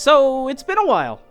So, it's been a while.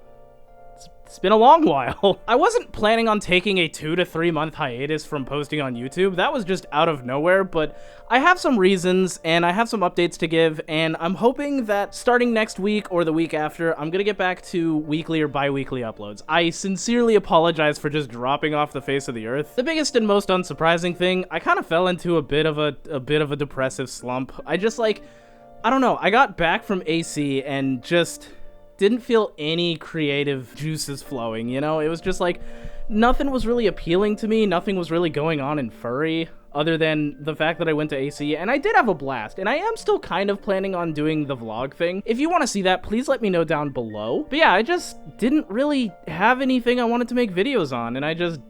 It's been a long while. I wasn't planning on taking a 2 to 3 month hiatus from posting on YouTube. That was just out of nowhere, but I have some reasons and I have some updates to give, and I'm hoping that starting next week or the week after, I'm gonna get back to weekly or bi-weekly uploads. I sincerely apologize for just dropping off the face of the earth. The biggest and most unsurprising thing, I kind of fell into a bit of a depressive slump. I don't know, I got back from AC and just didn't feel any creative juices flowing, you know? It was just like, nothing was really appealing to me, nothing was really going on in furry, other than the fact that I went to AC, and I did have a blast, and I am still kind of planning on doing the vlog thing. If you want to see that, please let me know down below. But yeah, I just didn't really have anything I wanted to make videos on, and I just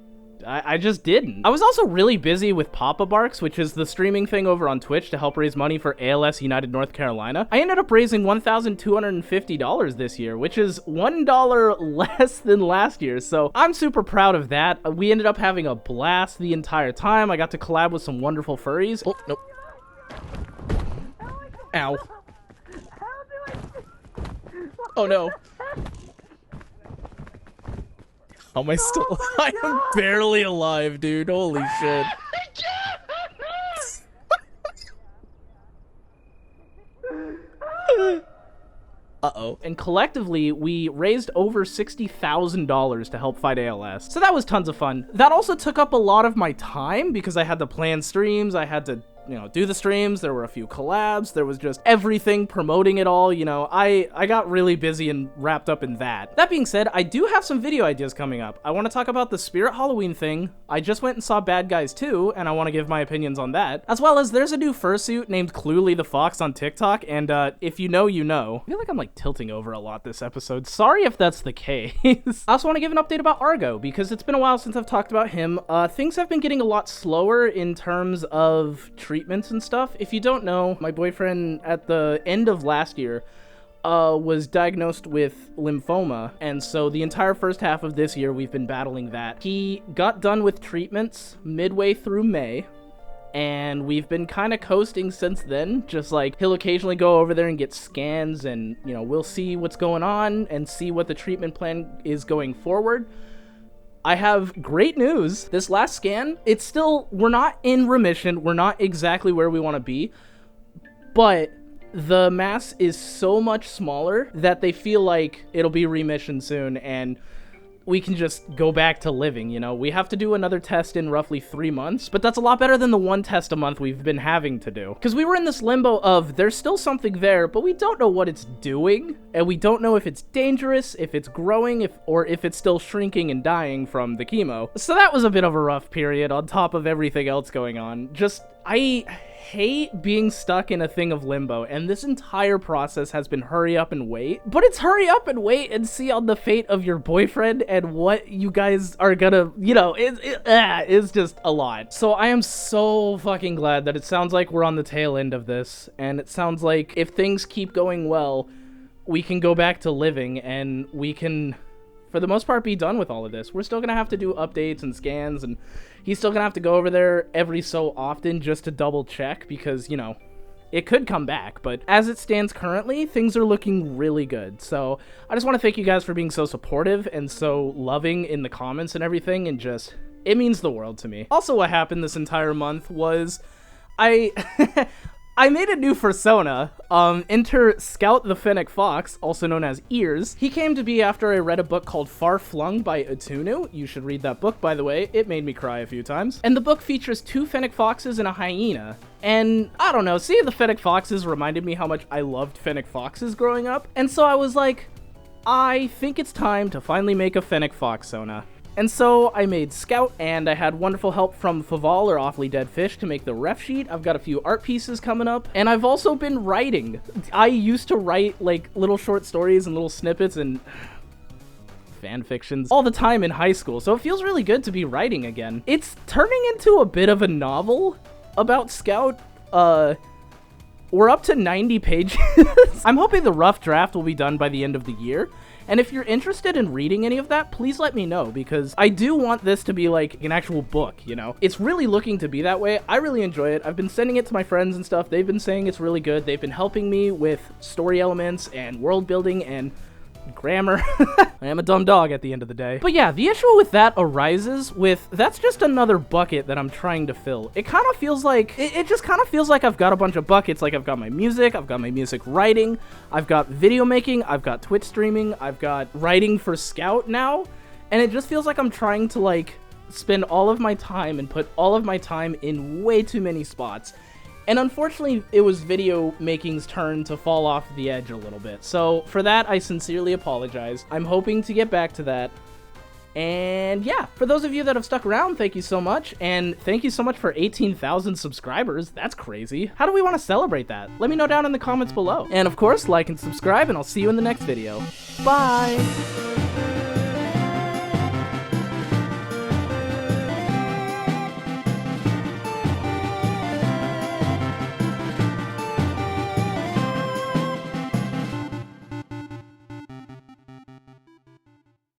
didn't. I was also really busy with Papa Barks, which is the streaming thing over on Twitch to help raise money for ALS United North Carolina. I ended up raising $1,250 this year, which is $1 less than last year, so I'm super proud of that. We ended up having a blast the entire time. I got to collab with some wonderful furries. Oh, nope. Ow. Oh no. How am I still? I am barely alive, dude. Holy shit. Uh-oh. And collectively, we raised over $60,000 to help fight ALS. So that was tons of fun. That also took up a lot of my time because I had to plan streams, I had to, you know, do the streams, there were a few collabs, there was just everything promoting it all, you know, I got really busy and wrapped up in that. That being said, I do have some video ideas coming up. I want to talk about the Spirit Halloween thing. I just went and saw Bad Guys 2, and I want to give my opinions on that. As well as there's a new fursuit named Cluely the Fox on TikTok, and if you know, you know. I feel like I'm like tilting over a lot this episode. Sorry if that's the case. I also want to give an update about Argo, because it's been a while since I've talked about him. Things have been getting a lot slower in terms of treatments and stuff. If you don't know, my boyfriend at the end of last year was diagnosed with lymphoma, and so the entire first half of this year we've been battling that. He got done with treatments midway through May, and we've been kind of coasting since then. Just like, he'll occasionally go over there and get scans, and you know, we'll see what's going on and see what the treatment plan is going forward. I have great news. This last scan, it's still, we're not in remission. We're not exactly where we want to be, but the mass is so much smaller that they feel like it'll be remission soon and we can just go back to living, you know? We have to do another test in roughly 3 months, but that's a lot better than the one test a month we've been having to do. Because we were in this limbo of, there's still something there, but we don't know what it's doing, and we don't know if it's dangerous, if it's growing, or if it's still shrinking and dying from the chemo. So that was a bit of a rough period on top of everything else going on. Just, I hate being stuck in a thing of limbo, and this entire process has been hurry up and wait. But it's hurry up and wait and see on the fate of your boyfriend and what you guys are gonna, you know, it's just a lot. So I am so fucking glad that it sounds like we're on the tail end of this, and it sounds like if things keep going well, we can go back to living and we can, for the most part, be done with all of this. We're still gonna have to do updates and scans, and he's still gonna have to go over there every so often just to double check because, you know, it could come back. But as it stands currently, things are looking really good. So I just want to thank you guys for being so supportive and so loving in the comments and everything, and just, it means the world to me. Also, what happened this entire month was I made a new persona. Enter Scout the Fennec Fox, also known as Ears. He came to be after I read a book called Far Flung by Atunu. You should read that book, by the way. It made me cry a few times. And the book features 2 Fennec Foxes and a hyena. And I don't know, seeing the Fennec Foxes reminded me how much I loved Fennec Foxes growing up. And so I was like, I think it's time to finally make a Fennec Foxona. And so I made Scout, and I had wonderful help from Faval or Awfully Dead Fish to make the ref sheet. I've got a few art pieces coming up, and I've also been writing. I used to write like little short stories and little snippets and fan fictions all the time in high school, so it feels really good to be writing again. It's turning into a bit of a novel about Scout. We're up to 90 pages. I'm hoping the rough draft will be done by the end of the year. And if you're interested in reading any of that, please let me know, because I do want this to be like an actual book, you know? It's really looking to be that way. I really enjoy it. I've been sending it to my friends and stuff. They've been saying it's really good. They've been helping me with story elements and world building, and grammar. I am a dumb dog at the end of the day. But yeah, the issue with that arises with, that's just another bucket that I'm trying to fill. It kind of feels like, it just kind of feels like I've got a bunch of buckets. Like I've got my music writing, I've got video making, I've got Twitch streaming, I've got writing for Scout now. And it just feels like I'm trying to like spend all of my time and put all of my time in way too many spots. And unfortunately, it was video making's turn to fall off the edge a little bit. So for that, I sincerely apologize. I'm hoping to get back to that. And yeah, for those of you that have stuck around, thank you so much. And thank you so much for 18,000 subscribers. That's crazy. How do we want to celebrate that? Let me know down in the comments below. And of course, like and subscribe, and I'll see you in the next video. Bye!